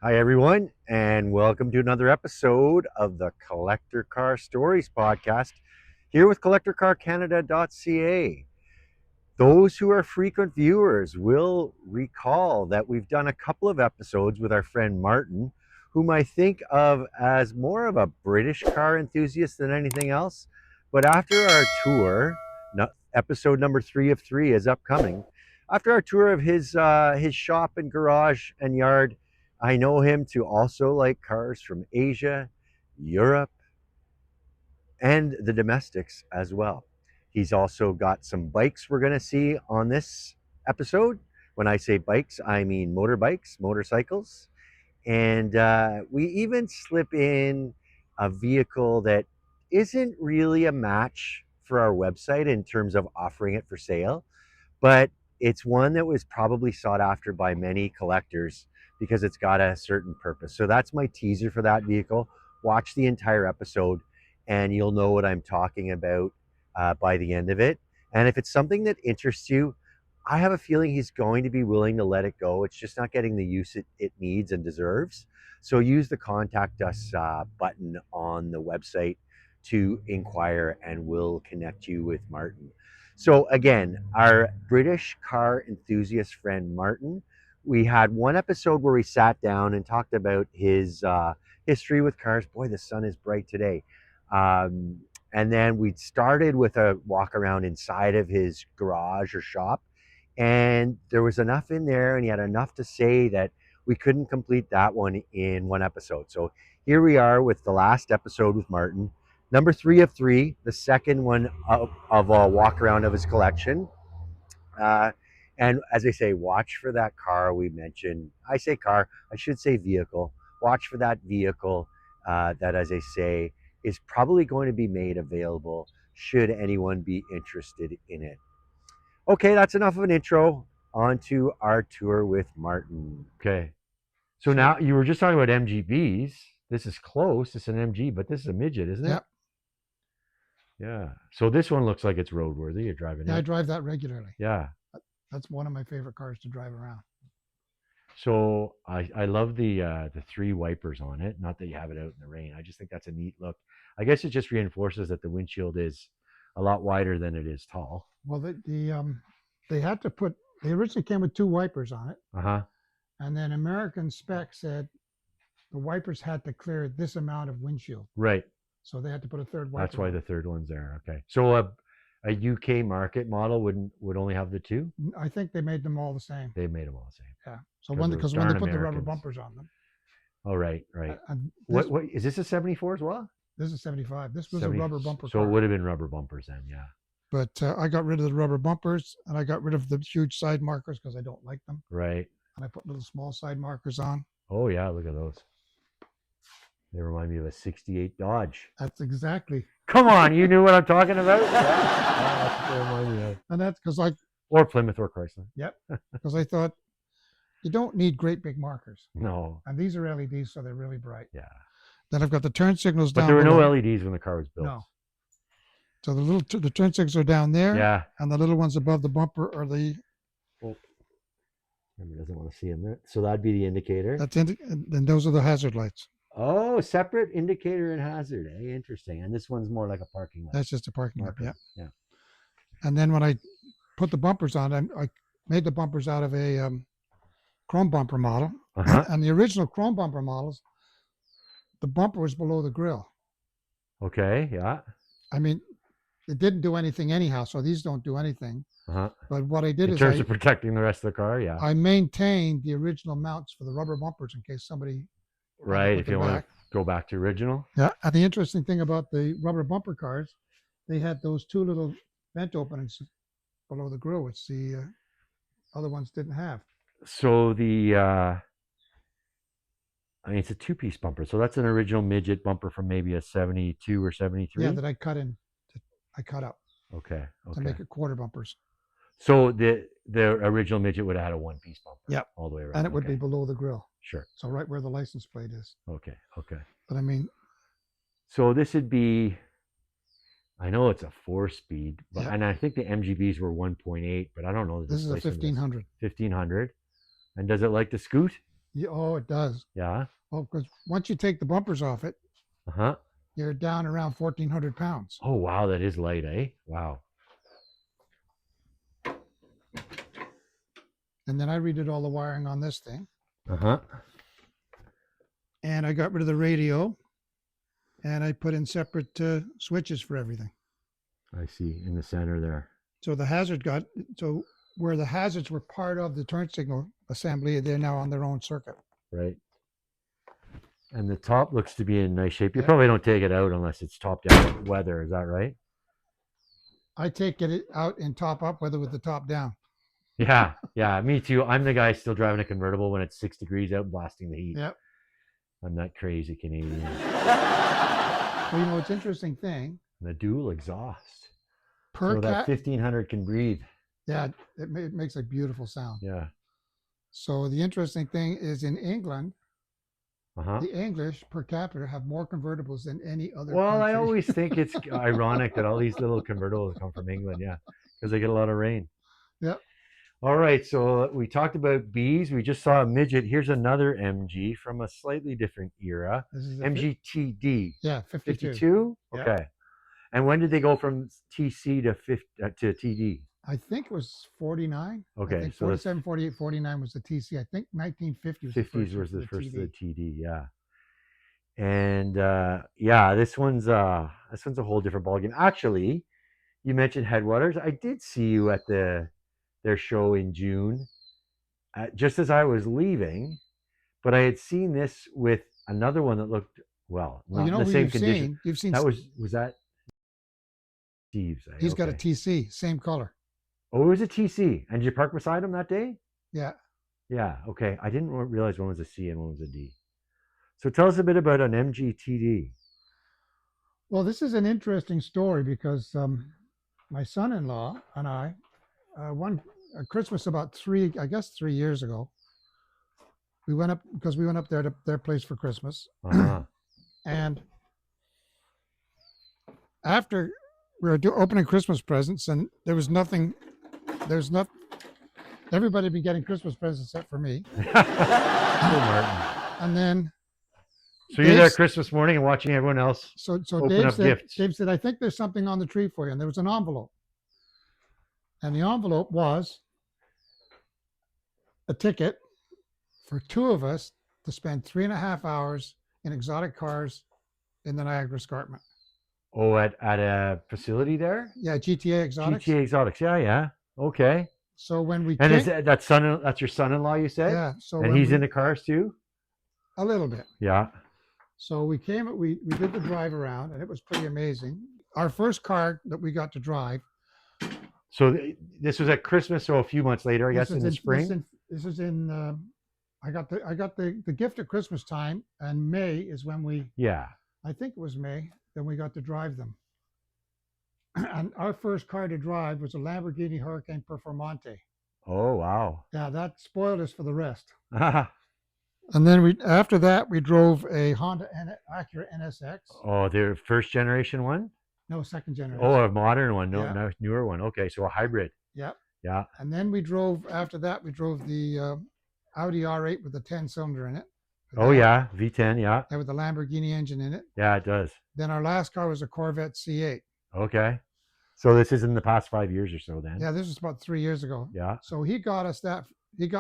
Hi, everyone, and welcome to another episode of the Collector Car Stories podcast here with CollectorCarCanada.ca. Those who are frequent viewers will recall that we've done a couple of episodes with our friend Martin, whom I think of as more of a British car enthusiast than anything else. But after our tour, episode number 3 of 3 is upcoming. After our tour of his shop and garage and yard, I know him to also like cars from Asia, Europe, and the domestics as well. He's also got some bikes we're going to see on this episode. When I say bikes, I mean motorbikes, motorcycles. And we even slip in a vehicle that isn't really a match for our website in terms of offering it for sale, but it's one that was probably sought after by many collectors because it's got a certain purpose. So that's my teaser for that vehicle. Watch the entire episode and you'll know what I'm talking about by the end of it. And if it's something that interests you, I have a feeling he's going to be willing to let it go. It's just not getting the use it needs and deserves. So use the contact us button on the website to inquire and we'll connect you with Martin. So again, our British car enthusiast friend Martin, we had one episode where we sat down and talked about his history with cars. Boy, the sun is bright today. Um, and then we started with a walk around inside of his garage or shop. And there was enough in there, and he had enough to say that we couldn't complete that one in one episode. So here we are with the last episode with Martin, number 3 of 3, the second one of a walk around of his collection. Uh, and as I say, watch for that car we mentioned. I say car, I should say vehicle. Watch for that vehicle that, as I say, is probably going to be made available should anyone be interested in it. Okay, that's enough of an intro. On to our tour with Martin. Okay. So now you were just talking about MGBs. This is close. It's an MG, but this is a midget, isn't it? Yep. Yeah. So this one looks like it's roadworthy. You're driving Yeah, I it. drive that regularly. Yeah. That's one of my favorite cars to drive around. So I love the three wipers on it. Not that you have it out in the rain. I just think that's a neat look. I guess it just reinforces that the windshield is a lot wider than it is tall. Well, they had to put. They originally came with two wipers on it, Uh-huh. and then American spec said the wipers had to clear this amount of windshield, Right. so they had to put a third wiper. That's why on the it. third one's there. Okay. So a UK market model would only have the two. I think they made them all the same. They made them all the same. Yeah. So 'Cause those because when they darn put the rubber Americans. bumpers on them, Oh, right, right. and What is this a 74 as well? this is 75. This was 70, a rubber bumper so car. it would have been rubber bumpers then, yeah. But I got rid of the rubber bumpers and I got rid of the huge side markers because I don't like them. Right. And I put little small side markers on. Oh, yeah, look at those. They remind me of a 68 Dodge. That's exactly. Come on, you knew what I'm talking about? Yeah. That's what they remind me of. And that's because I. Or Plymouth or Chrysler. Yep. Because I thought you don't need great big markers. No. And these are LEDs, so they're really bright. Yeah. Then I've got the turn signals But down there were below. no LEDs when the car was built. No. So the turn signals are down there. Yeah. And the little ones above the bumper are the. Oh. Maybe doesn't want to see them there. So that'd be the indicator. And those are the hazard lights. Oh, separate indicator and hazard. Interesting. And this one's more like a parking light. That's just a parking lot. Yeah. Yeah. And then when I put the bumpers on, I made the bumpers out of a chrome bumper model. Uh-huh. And the original chrome bumper models, the bumper was below the grill. Okay. Yeah. I mean, it didn't do anything anyhow, so these don't do anything. Uh-huh. But what I did in is terms of protecting the rest of the car, yeah. I maintained the original mounts for the rubber bumpers in case somebody. Right, if you want to go back to original. Yeah, and the interesting thing about the rubber bumper cars, they had those two little vent openings below the grill, which the other ones didn't have. So it's a two-piece bumper. So that's an original midget bumper from maybe a 72 or 73? Yeah, that I cut up. Okay. To make it quarter bumpers. So the original midget would have had a one-piece bumper. Yep. All the way around. And it would be below the grill. Sure. So right where the license plate is. Okay. But I mean. So this would be, I know it's a 4-speed, but and I think the MGBs were 1.8, but I don't know. This is a 1500. 1500. And does it like to scoot? Yeah, oh, it does. Yeah. Well, because once you take the bumpers off it, Uh-huh. you're down around 1,400 pounds. Oh, wow, that is light, eh? Wow. And then I redid all the wiring on this thing. Uh-huh. And I got rid of the radio, and I put in separate switches for everything. I see, in the center there. So the hazard got, so where the hazards were part of the turn signal assembly, they're now on their own circuit. Right. And the top looks to be in nice shape. You Yeah. probably don't take it out unless it's top down weather. Is that right? I take it out and top up weather with the top down. Yeah. Yeah. Me too. I'm the guy still driving a convertible when it's 6 degrees out, blasting the heat. Yep. I'm that crazy Canadian. Well, you know, it's an interesting thing. The dual exhaust. Per So that cat, 1500 can breathe. yeah, it makes a beautiful sound. Yeah. So the interesting thing is in England, Uh-huh. the English per capita have more convertibles than any other Well, country. I always think it's ironic that all these little convertibles come from England. Yeah. Because they get a lot of rain. Yep. All right, so we talked about bees. We just saw a midget. Here's another MG from a slightly different era. This is MGTD. Yeah, 52. 52? Yep. Okay. And when did they go from TC to TD? I think it was 49. Okay, I think so 47, 48, 49 was the TC. I think 1950 was the 50s first was for the first of TD. the TD, yeah. And yeah, this one's a whole different ballgame. Actually, you mentioned Headwaters. I did see you at their show in June, just as I was leaving, but I had seen this with another one that looked well, Well, not you know in the who same you've condition. seen? You've seen. That was that Steve's. He's got a Okay. TC, same color. Oh, it was a TC. And did you park beside him that day? Yeah. Yeah. Okay. I didn't realize one was a C and one was a D. So tell us a bit about an MGTD. Well, this is an interesting story because my son-in-law and I, one Christmas about 3 years ago, we went up there to their place for Christmas, Uh-huh. and after we were opening Christmas presents, and there was nothing. There's not. Everybody had been getting Christmas presents except for me. Poor Martin. And then So you're there Christmas morning and watching everyone else so open Dave up said, gifts. Dave said, I think there's something on the tree for you. And there was an envelope. And the envelope was a ticket for two of us to spend 3.5 hours in exotic cars in the Niagara Escarpment. Oh, at a facility there? Yeah, GTA Exotics. GTA Exotics. Yeah, yeah. Okay. So when we And is that's your son-in-law, you said? yeah, so And he's in the cars too? a little bit. Yeah. So we did the drive around, and it was pretty amazing. Our first car that we got to drive. So this was at Christmas, so a few months later, I guess, in the spring. This is in. I got the gift at Christmas time, and May is when we. Yeah. I think it was May. Then we got to drive them. And our first car to drive was a Lamborghini Hurricane Performante. Oh, wow. Yeah, that spoiled us for the rest. Oh, And then after that we drove a Honda Acura NSX. the first generation one? No, second generation. Oh, a modern one, no, Yeah. newer one. Okay, so a hybrid. Yep. Yeah. And then we drove the Audi R8 with a 10-cylinder in it. Oh, yeah, V10, yeah. And with the Lamborghini engine in it. Yeah, it does. Then our last car was a Corvette C8. Okay. So this is in the past 5 years or so then? Yeah, this was about 3 years ago. Yeah. So he got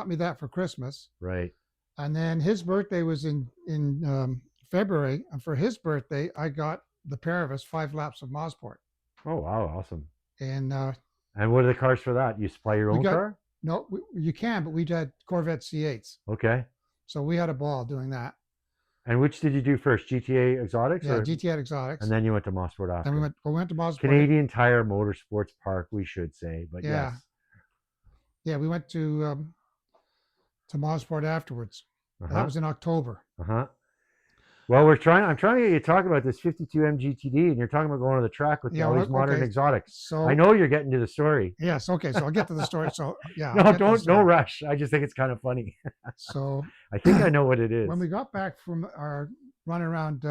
me that for Christmas. Right. And then his birthday was in February. And for his birthday, I got the pair of us 5 laps of Mosport. Oh, wow, awesome. And what are the cars for that? You supply your own car? No, you can, but we had Corvette C8s. Okay. So we had a ball doing that. And which did you do first? GTA Exotics? Yeah, GTA Exotics. And then you went to Mosport after. Then we went to Mosport. Canadian Tire Motorsports Park, we should say, but Yeah. yes. Yeah, we went to Mosport afterwards. Uh-huh. That was in October. Uh-huh. Well, I'm trying to get you to talk about this 52 MGTD, and you're talking about going to the track with all these modern exotics. So I know you're getting to the story. Yes, okay. So I'll get to the story. So yeah. No rush. I just think it's kind of funny. So I think I know what it is. when we got back from our run around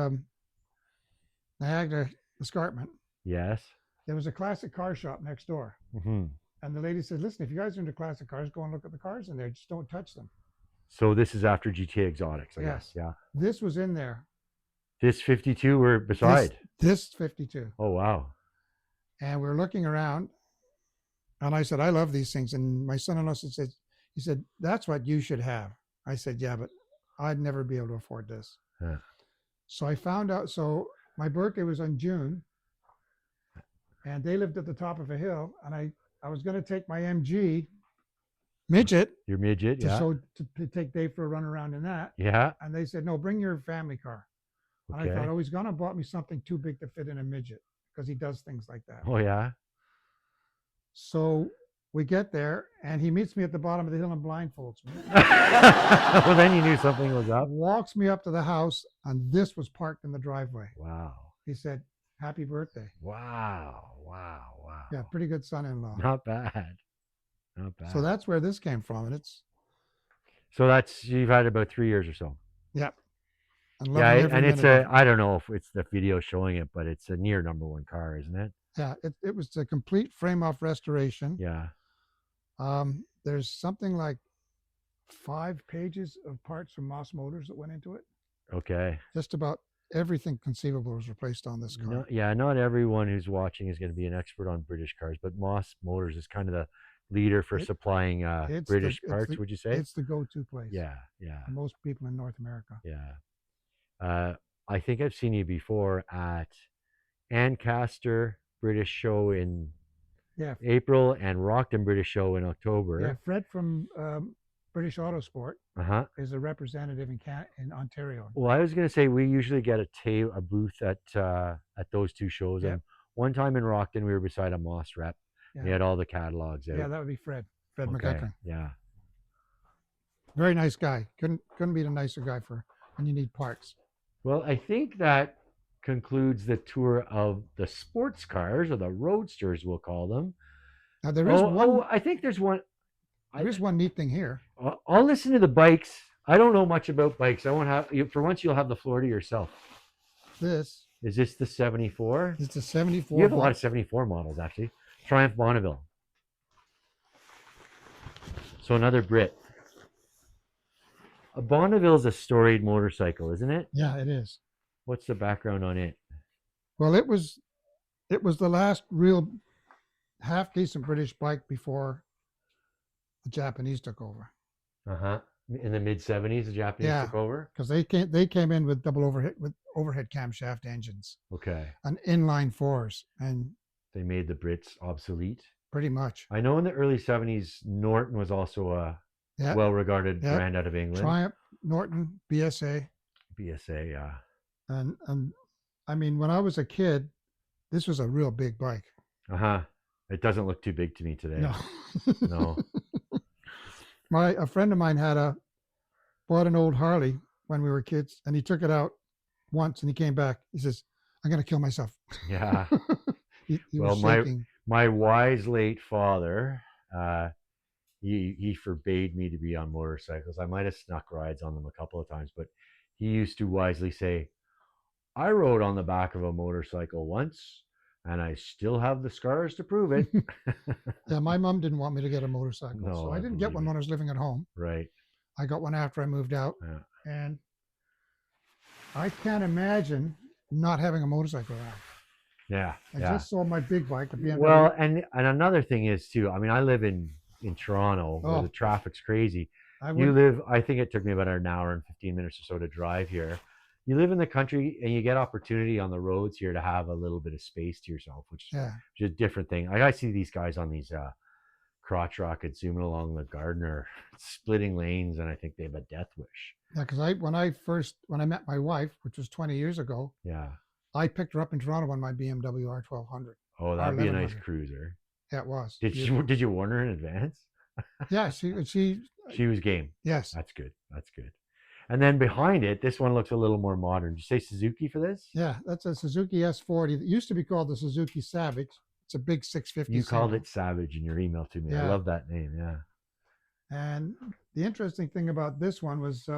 Niagara Escarpment, yes, there was a classic car shop next door. Mm-hmm. And the lady said, listen, if you guys are into classic cars, go and look at the cars in there. Just don't touch them. So this is after GTA Exotics, I Yeah. guess. Yeah. This was in there. This 52 were This beside. this 52. Oh wow. And we were looking around, and I said, I love these things. And my son-in-law said, he said, that's what you should have. I said, yeah, but I'd never be able to afford this. Yeah. So I found out. So my birthday was in June, and they lived at the top of a hill, and I was going to take my MG midget Your midget, yeah. to take Dave for a run around in that. Yeah. And they said, no, bring your family car. And I thought, Okay. oh, he's gonna bought me something too big to fit in a midget because he does things like that. Oh yeah. So we get there, and he meets me at the bottom of the hill and blindfolds me. Well, then you knew something was up. Walks me up to the house, and this was parked in the driveway. Wow. He said, happy birthday. Wow. Wow. Wow. Yeah, pretty good son-in-law. Not bad. Not bad. So that's where this came from, and it's So that's you've had about 3 years or so. yeah. And Yeah, loving every and it's minute of a I don't know if it's the video showing it, but it's a near #1 car, isn't it? yeah, it was a complete frame-off restoration. Yeah. There's something like 5 pages of parts from Moss Motors that went into it. Okay. Just about everything conceivable was replaced on this car. No, yeah, not everyone who's watching is going to be an expert on British cars, but Moss Motors is kind of the leader for supplying British parts. Would you say? It's the go-to place? Yeah. Yeah. For most people in North America. Yeah. I think I've seen you before at Ancaster British Show in Yeah. April and Rockton British Show in October. Yeah. Fred from British Autosport Uh-huh. is a representative in Ontario. Well, I was going to say we usually get a booth at those two shows. Yep. And one time in Rockton, we were beside a Moss rep. Yeah. We had all the catalogs out. Yeah, that would be Fred Okay. McEachran. Yeah. Very nice guy. Couldn't be a nicer guy for when you need parts. Well, I think that concludes the tour of the sports cars, or the roadsters, we'll call them. Now there is I think there's one. There is one neat thing here. I'll listen to the bikes. I don't know much about bikes. I won't have for once. You'll have the floor to yourself. This Is this the 74? is the 74. You have a lot of 74 models, actually. Triumph Bonneville. So another Brit. A Bonneville is a storied motorcycle, isn't it? Yeah, it is. What's the background on it? Well, it was the last real half decent British bike before the Japanese took over. Uh-huh. In the mid 70s, the Japanese took over? Because they came in with overhead camshaft engines. Okay. And inline fours, and They made the Brits obsolete. pretty much. I know in the early 70s, Norton was also a Yeah. well-regarded Yeah. brand out of England. Triumph, Norton, BSA, BSA, yeah. and I mean, when I was a kid, this was a real big bike. Uh-huh. It doesn't look too big to me today. No. No. A friend of mine bought an old Harley when we were kids, and he took it out once, and he came back. He says, "I'm gonna kill myself." Yeah. he Well, was shaking. my wise late father, he forbade me to be on motorcycles. I might have snuck rides on them a couple of times, but he used to wisely say, "I rode on the back of a motorcycle once, and I still have the scars to prove it." Yeah, my mom didn't want me to get a motorcycle, No, so I I didn't get believe one it. when I was living at home. Right. I got one after I moved out, Yeah. and I can't imagine not having a motorcycle around. Yeah. I Yeah. just sold my big bike, the BMW. Well, and another thing is too. I mean, I live in Toronto, where Oh. the traffic's crazy. I You would, live. I think it took me about an hour and 15 minutes or so to drive here. You live in the country, and you get opportunity on the roads here to have a little bit of space to yourself, which yeah. is a different thing. I see these guys on these crotch rockets zooming along the Gardner, splitting lanes, and I think they have a death wish. Yeah, because when I met my wife, which was 20 years ago, Yeah. I picked her up in Toronto on my BMW R1200. Oh, that'd be a nice 1100. cruiser. Yeah, it was. Did you warn her in advance? Yeah, she She was game. yes. That's good. That's good. And then behind it, this one looks a little more modern. Did you say Suzuki for this? Yeah, that's a Suzuki S40. It used to be called the Suzuki Savage. It's a big 650. You called single. it Savage in your email to me. I Yeah. love that name. Yeah. And the interesting thing about this one was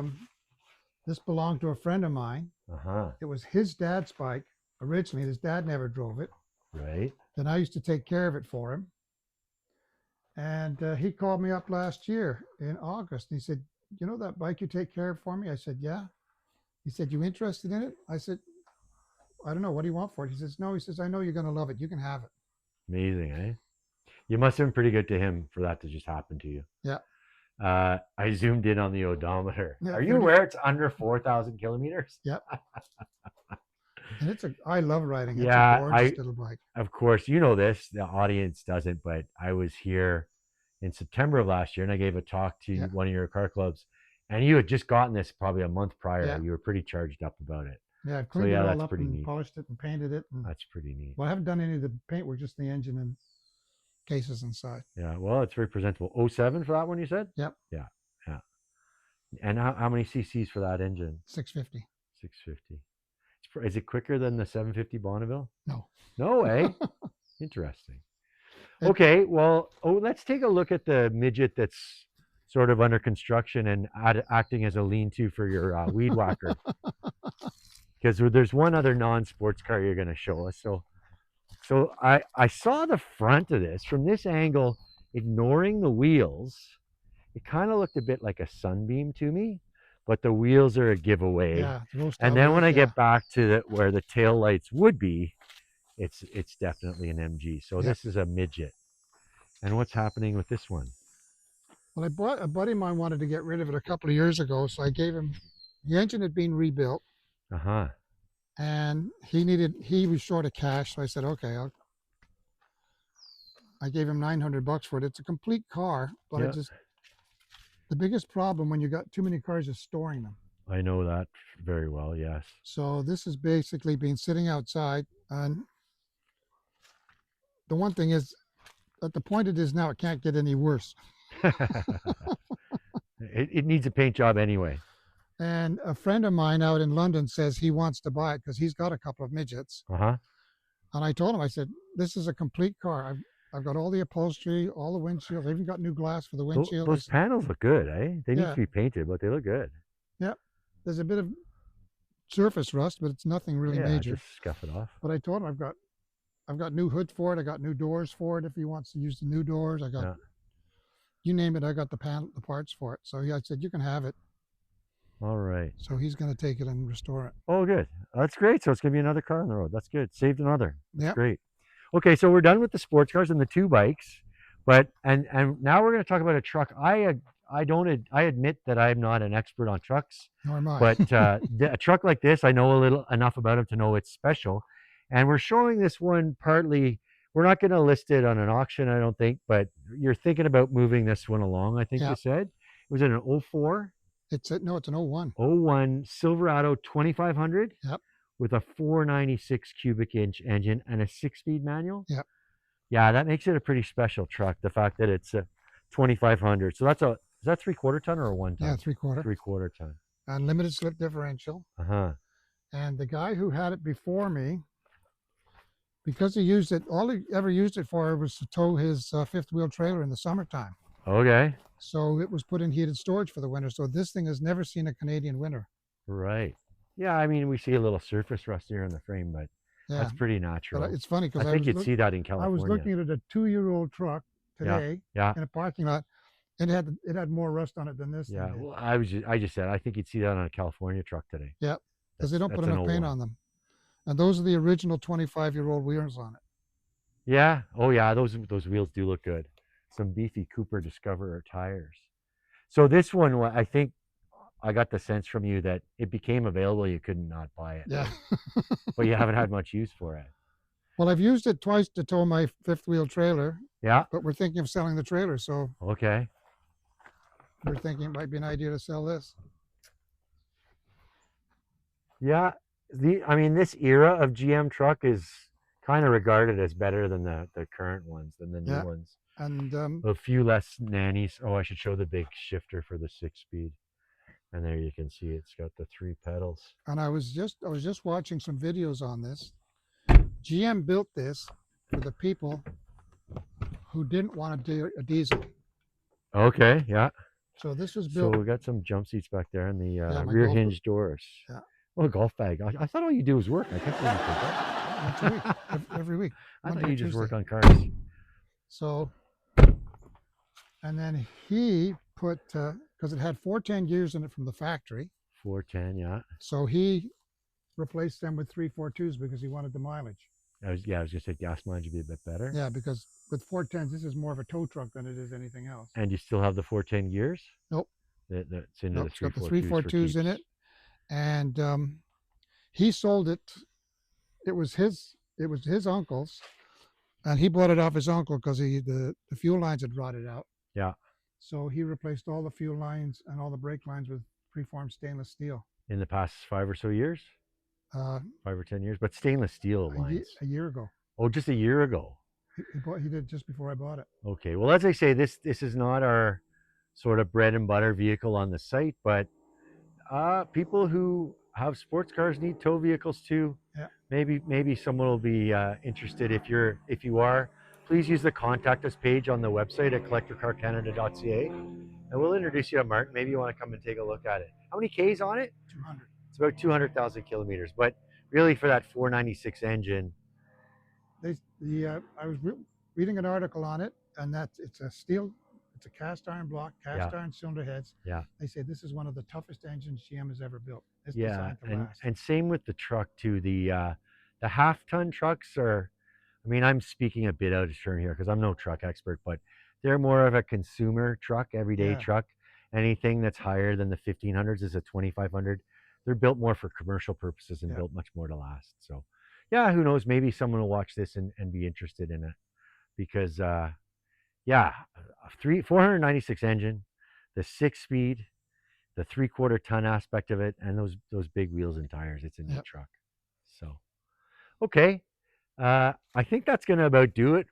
this belonged to a friend of mine. Uh-huh. It was his dad's bike originally. His dad never drove it. Right. Then I used to take care of it for him. And he called me up last year in August, and he said, you know that bike you take care of for me? I said, yeah. He said, you interested in it? I said, I don't know. What do you want for it? He says, no. He says, I know you're going to love it. You can have it. Amazing, eh? You must have been pretty good to him for that to just happen to you. Yeah. I zoomed in on the odometer. Yeah. Are you aware it's under 4,000 kilometers? Yep. And I love riding. It's a Yeah, gorgeous little bike. of course, you know this, the audience doesn't, but I was here in September of last year and I gave a talk to Yeah. one of your car clubs, and you had just gotten this probably a month prior. Yeah. You were pretty charged up about it. Yeah. I've So cleaned it yeah, all that's up pretty and neat. polished it and painted it. And, That's pretty neat. well, I haven't done any of the paint work, just the engine and cases inside. Yeah, well, it's very presentable. 07 for that one, you said? Yep. Yeah, yeah. And how many cc's for that engine? 650. 650. Is it quicker than the 750 Bonneville? No. No way. Interesting. Okay, well, let's take a look at the midget that's sort of under construction and acting as a lean-to for your weed whacker. Because there's one other non-sports car you're going to show us. So I saw the front of this from this angle, ignoring the wheels. It kind of looked a bit like a Sunbeam to me, but the wheels are a giveaway. Yeah. And then when I get back to where the tail lights would be, it's definitely an MG. So Yep. this is a midget. And what's happening with this one? Well, a buddy of mine wanted to get rid of it a couple of years ago, so I gave him, the engine had been rebuilt. Uh-huh. And he was short of cash, so I said, okay, I gave him $900 for it. It's a complete car, but Yeah. the biggest problem when you got too many cars is storing them. I know that very well, yes. So this has basically been sitting outside, and the one thing is, at the point it is now, it can't get any worse. It needs a paint job anyway. And a friend of mine out in London says he wants to buy it because he's got a couple of midgets. Uh-huh. And I told him, I said, this is a complete car. I've got all the upholstery, all the windshield. I even got new glass for the windshield. Those panels look good, eh? They need Yeah. to be painted, but they look good. Yep. There's a bit of surface rust, but it's nothing really major. Just scuff it off. But I told him I've got new hood for it. I got new doors for it if he wants to use the new doors. I got you name it. I got the parts for it. So I said, you can have it. All right. So he's going to take it and restore it. Oh, good. That's great. So it's going to be another car on the road. That's good. Saved another. That's Yep. great. Okay, so we're done with the sports cars and the two bikes, but and now we're going to talk about a truck. I admit that I'm not an expert on trucks, Nor am I. but a truck like this, I know enough about it to know it's special. And we're showing this one partly. We're not going to list it on an auction, I don't think, but you're thinking about moving this one along. I think you said was it an 04? It's an 01. 01 Silverado 2500. Yep. With a 496 cubic inch engine and a 6-speed manual. Yep. Yeah, that makes it a pretty special truck. The fact that it's a 2500. So is that 3/4 ton or a 1 ton? Yeah, 3/4. 3/4 ton. Unlimited slip differential. Uh-huh. And the guy who had it before me, because he used it, all he ever used it for was to tow his fifth wheel trailer in the summertime. Okay. So it was put in heated storage for the winter. So this thing has never seen a Canadian winter. Right. Yeah, I mean, we see a little surface rust here on the frame, but that's pretty natural. But it's funny because I think you'd see that in California. I was looking at a 2-year-old truck today in a parking lot. It had more rust on it than this. Yeah, thing did. well, I just said I think you'd see that on a California truck today. Yep, because they don't put enough paint on them. And those are the original 25-year-old wheels on it. Yeah. Oh yeah, those wheels do look good. Some beefy Cooper Discoverer tires. So this one, I think I got the sense from you that it became available. You couldn't not buy it. Yeah. But you haven't had much use for it. Well, I've used it twice to tow my fifth wheel trailer. Yeah. But we're thinking of selling the trailer. So okay. We're thinking it might be an idea to sell this. Yeah. I mean, this era of GM truck is kind of regarded as better than the current ones, than the new ones. And a few less nannies. Oh, I should show the big shifter for the 6-speed. And there you can see it's got the 3 pedals. And I was just watching some videos on this. GM built this for the people who didn't want to do a diesel. Okay, yeah. So this was built. So we got some jump seats back there and the rear hinge doors. Yeah. Oh, a golf bag. I thought all you do was work. I can't believe you did that. Once a week, every week. I thought you just work on cars. So, and then he put, because because it had 410 gears in it from the factory. 410, yeah. So he replaced them with 342s because he wanted the mileage. I was gonna say gas mileage would be a bit better. Yeah, because with 410s, this is more of a tow truck than it is anything else. And you still have the 410 gears? Nope, That's into nope. the It's got the 342s for 342s in keeps. it, and he sold it. It was his. It was his uncle's, and he bought it off his uncle because the fuel lines had rotted out. Yeah. So he replaced all the fuel lines and all the brake lines with preformed stainless steel. In the past 5 or so years? Uh, 5 or 10 years? But stainless steel lines. a year ago. Oh, just a year ago. He did it just before I bought it. Okay. Well, as I say, this is not our sort of bread and butter vehicle on the site, but people who have sports cars need tow vehicles too. Yeah. Maybe someone will be interested. If you are, please use the contact us page on the website at collectorcarcanada.ca, and we'll introduce you to Martin. Maybe you want to come and take a look at it. How many Ks on it? 200. It's about 200,000 kilometers. But really, for that 496 engine, I was reading an article on it, and it's a cast iron block, cast yeah, iron cylinder heads. yeah, They say this is one of the toughest engines GM has ever built. It's yeah, designed to last. and same with the truck too. The half-ton trucks are. I mean, I'm speaking a bit out of turn here because I'm no truck expert, but they're more of a consumer truck, everyday Yeah, truck. Anything that's higher than the 1500s is a 2500. They're built more for commercial purposes and yeah. built much more to last. So, yeah, who knows? Maybe someone will watch this and be interested in it because, yeah, a 496 engine, the 6 speed, the 3/4 ton aspect of it, and those big wheels and tires. It's a neat Yep. truck. So, okay. I think that's going to about do it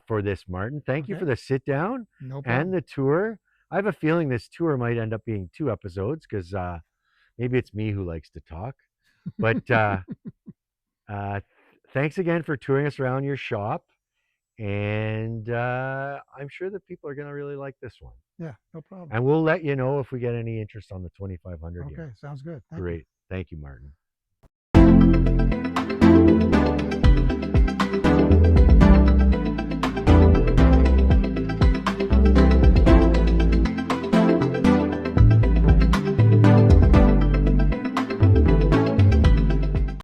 for this, Martin. Thank you Okay. for the sit down No and problem. the tour. I have a feeling this tour might end up being 2 episodes because maybe it's me who likes to talk. But uh, thanks again for touring us around your shop. And I'm sure that people are going to really like this one. Yeah, no problem. And we'll let you know if we get any interest on the 2500 Okay, here. sounds good. Thank you. Great. Thank you, Martin.